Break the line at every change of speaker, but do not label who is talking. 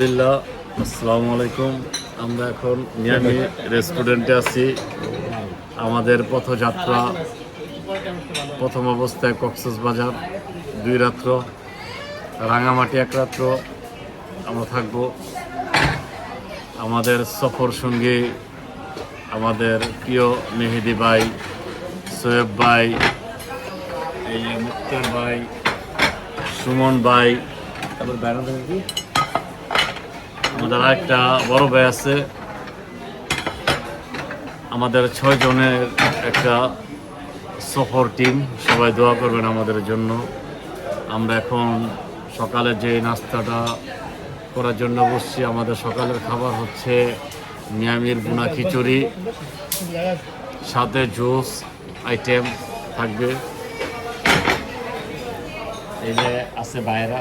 আসসালামু আলাইকুম। আমরা এখন মিয়ামি রেস্টুরেন্টে আছি। আমাদের পথযাত্রা প্রথম অবস্থায় কক্সবাজার 2 রাত্র, রাঙামাটি 1 রাত্র আমরা থাকব। আমাদের সফর সঙ্গী আমাদের প্রিয় মেহেদি ভাই, সোয়েব ভাই, এই মুক্তার ভাই, সুমন ভাই, তারপর বাইরে কি আমাদের আরেকটা বড় ভাই আছে। আমাদের 6 জনের একটা সফর টিম। সবাই দোয়া করবেন আমাদের জন্য। আমরা এখন সকালে যে নাস্তাটা করার জন্য বসছি। আমাদের সকালের খাবার হচ্ছে মিয়ামির ভুনা খিচুড়ি, সাথে জুস আইটেম থাকবে। এই যে আছে বাইরা।